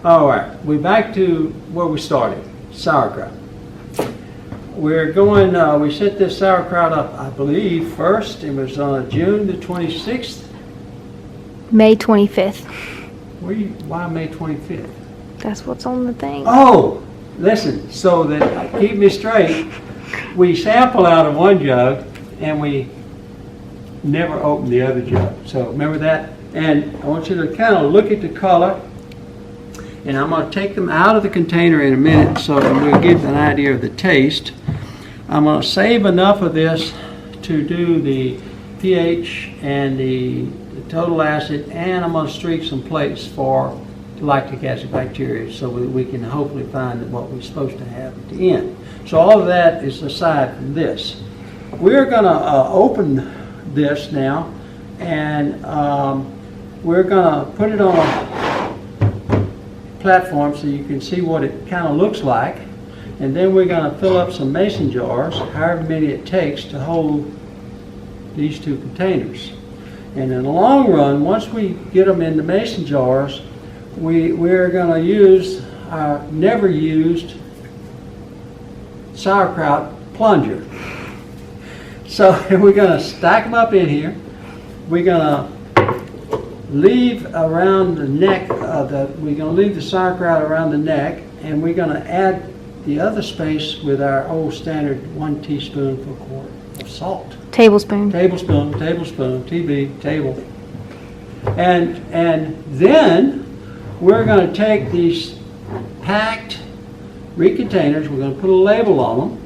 All right, we're back to where we started, sauerkraut. We're going, we set this sauerkraut up, I believe, first. It was on June the 26th. May 25th. Why May 25th? That's what's on the thing. Oh, listen, so that, keep me straight, we sample out of one jug and we never open the other jug. So remember that? And I want you to kind of look at the color. And I'm going to take them out of the container in a minute so that we'll give an idea of the taste. I'm going to save enough of this to do the pH and the total acid, and I'm going to streak some plates for lactic acid bacteria so we can hopefully find what we're supposed to have at the end. So all of that is aside from this. We're going to open this now, and we're going to put it on a platform so you can see what it kind of looks like, and then we're going to fill up some mason jars, however many it takes to hold these two containers. And in the long run, once we get them in the mason jars, we're going to use our never used sauerkraut plunger. So we're going to stack them up in here. We're going to leave around the neck we're going to leave the sauerkraut around the neck, and we're going to add the other space with our old standard 1 teaspoon per quart of salt. Tablespoon. Tablespoon, TB, table. And then we're going to take these packed recontainers, we're going to put a label on them,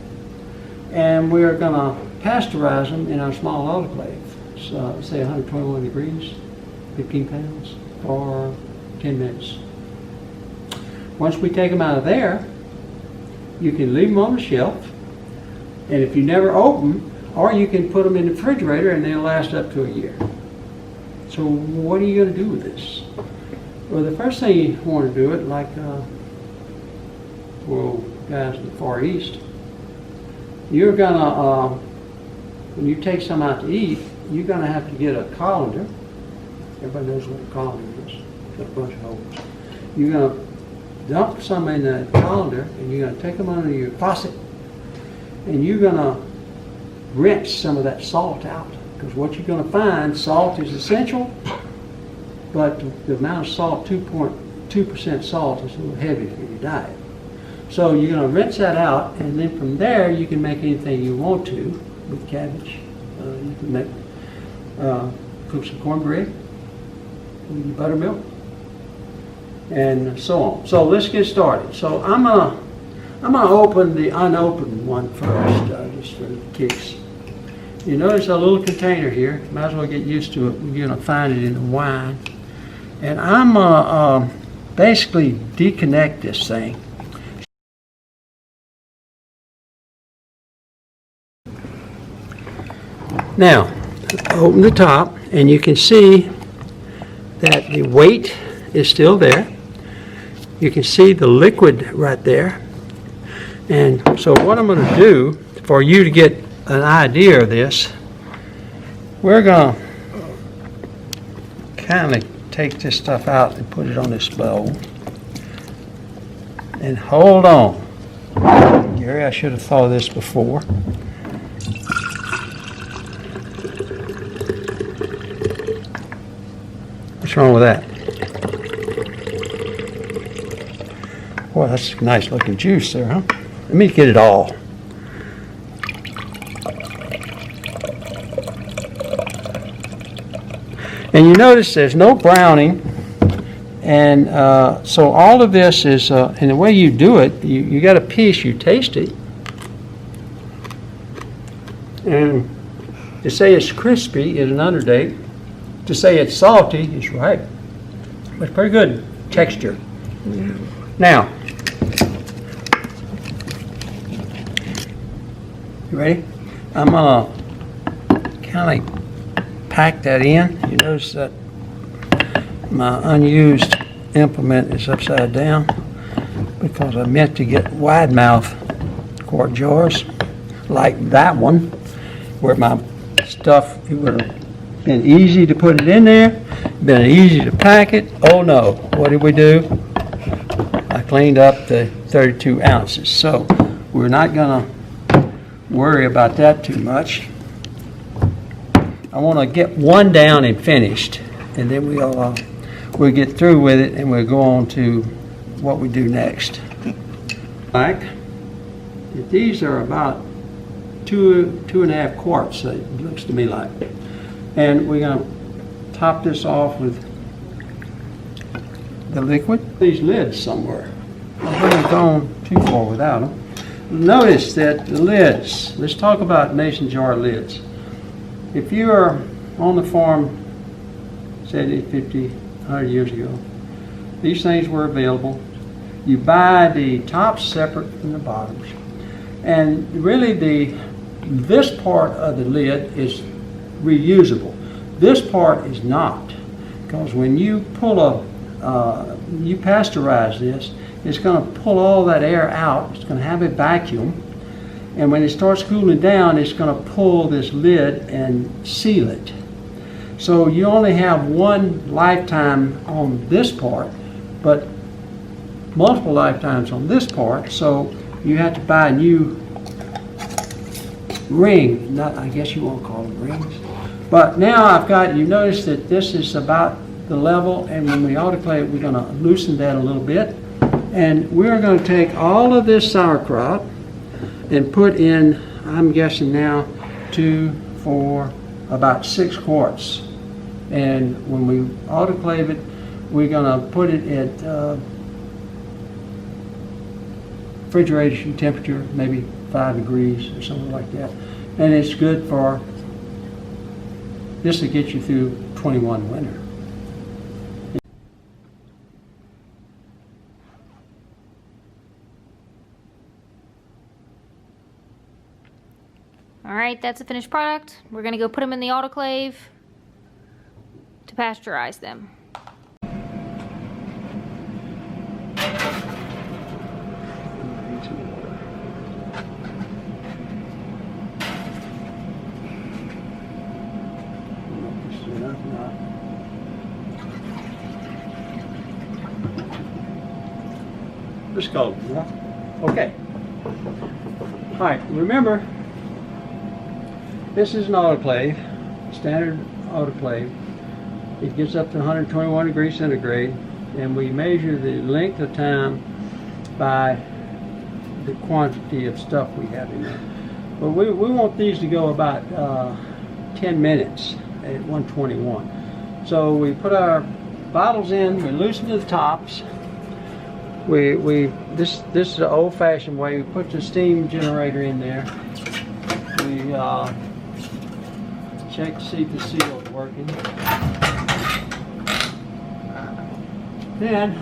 and we're going to pasteurize them in our small autoclave. So say 121 degrees, 15 pounds, for 10 minutes. Once we take them out of there, you can leave them on the shelf, and if you never open, or you can put them in the refrigerator and they'll last up to a year. So what are you going to do with this? Well, the first thing you want to do it like guys in the Far East, you're going to, when you take some out to eat, you're going to have to get a colander. Everybody knows what a colander is. It's got a bunch of holes. You're going to dump some in the colander, and you're going to take them under your faucet, and you're going to rinse some of that salt out, because what you're going to find, salt is essential, but the amount of salt, 2.2% salt, is a little heavy for your diet. So you're going to rinse that out, and then from there you can make anything you want to with cabbage. You can make cook some cornbread with your buttermilk, and so on. So let's get started. So I'm gonna open the unopened one first, just for the kicks. You notice a little container here. Might as well get used to it. You're gonna find it in the wine. And I'm gonna basically deconnect this thing. Now, open the top, and you can see that the weight is still there. You can see the liquid right there. And so what I'm going to do, for you to get an idea of this, we're going to kind of take this stuff out and put it on this bowl. And hold on. Gary, I should have thought of this before. What's wrong with that? Boy, that's a nice looking juice there, huh? Let me get it all. And you notice there's no browning, and so all of this is, and the way you do it, you got a piece, you taste it, and to say it's crispy is an underdate. To say it's salty is right. But it's pretty good texture. Yeah. Now, you ready? I'm gonna kind of pack that in. You notice that my unused implement is upside down because I meant to get wide mouth quart jars like that one, where my stuff, it would have been easy to put it in there, been easy to pack it. Oh no, what did we do? cleaned up the 32 ounces. So we're not gonna worry about that too much. I want to get one down and finished, and then we'll get through with it, and we'll go on to what we do next. Like, these are about 2.5 quarts, it looks to me like. And we're going to top this off with the liquid. These lids somewhere. I haven't gone too far without them. Notice that the lids, let's talk about mason jar lids. If you are on the farm, say 50, 100 years ago, these things were available. You buy the tops separate from the bottoms. And really this part of the lid is reusable. This part is not. Because when you pull you pasteurize this, it's going to pull all that air out. It's going to have a vacuum. And when it starts cooling down, it's going to pull this lid and seal it. So you only have one lifetime on this part, but multiple lifetimes on this part. So you have to buy a new ring. I guess you won't call them rings. But now you notice that this is about the level, and when we autoclave, we're going to loosen that a little bit. And we're going to take all of this sauerkraut and put in, I'm guessing now, 2, 4, about 6 quarts. And when we autoclave it, we're going to put it at refrigeration temperature, maybe 5 degrees or something like that. And it's good for, this will get you through 21 winter. All right, that's a finished product. We're gonna go put them in the autoclave to pasteurize them. Let's go. Okay. All right, remember, this is an autoclave, standard autoclave. It gets up to 121 degrees centigrade, and we measure the length of time by the quantity of stuff we have in there. But we want these to go about 10 minutes at 121. So we put our bottles in, we loosen the tops. This is the old-fashioned way. We put the steam generator in there. We check to see if the seal is working. Then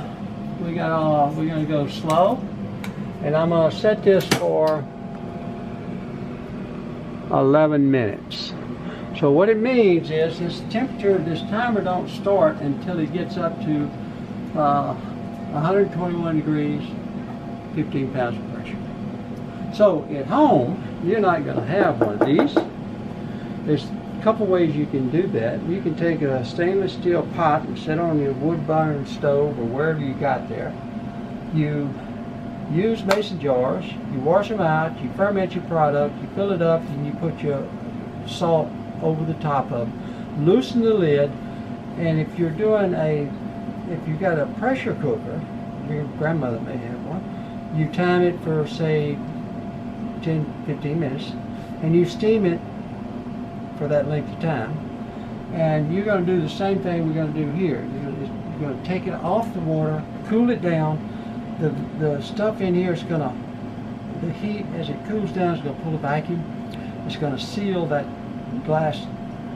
we're gonna go slow, and I'm gonna set this for 11 minutes. So what it means is this timer don't start until it gets up to 121 degrees, 15 pounds of pressure. So at home, you're not going to have one of these. There's a couple ways you can do that. You can take a stainless steel pot and set it on your wood burning stove or wherever you got there. You use mason jars, you wash them out, you ferment your product, you fill it up, and you put your salt over the top of it. Loosen the lid, and if you're doing if you've got a pressure cooker, your grandmother may have one, you time it for, say, 10, 15 minutes, and you steam it for that length of time. And you're going to do the same thing we're going to do here. You're going to take it off the water, cool it down. The stuff in here is going to, the heat as it cools down is going to pull a vacuum. It's going to seal that glass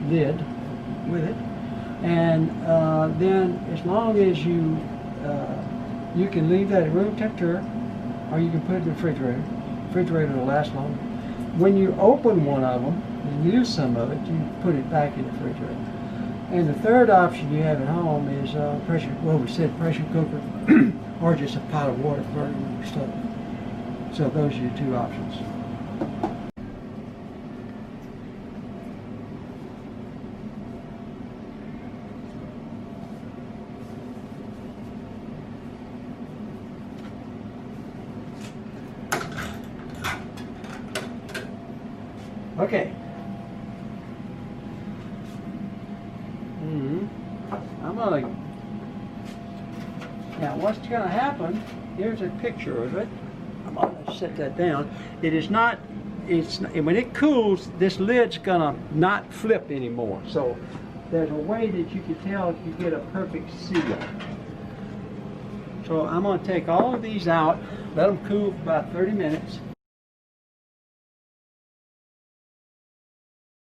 lid with it. And then as long as you can leave that at room temperature, or you can put it in the refrigerator. The refrigerator will last longer. When you open one of them and use some of it, you put it back in the refrigerator. And the third option you have at home is pressure cooker or just a pot of water burning on your stove. So those are your two options. Okay. I'm gonna. Now, what's gonna happen? Here's a picture of it. I'm gonna set that down. It is not. When it cools, this lid's gonna not flip anymore. So there's a way that you can tell if you get a perfect seal. So I'm gonna take all of these out, let them cool for about 30 minutes.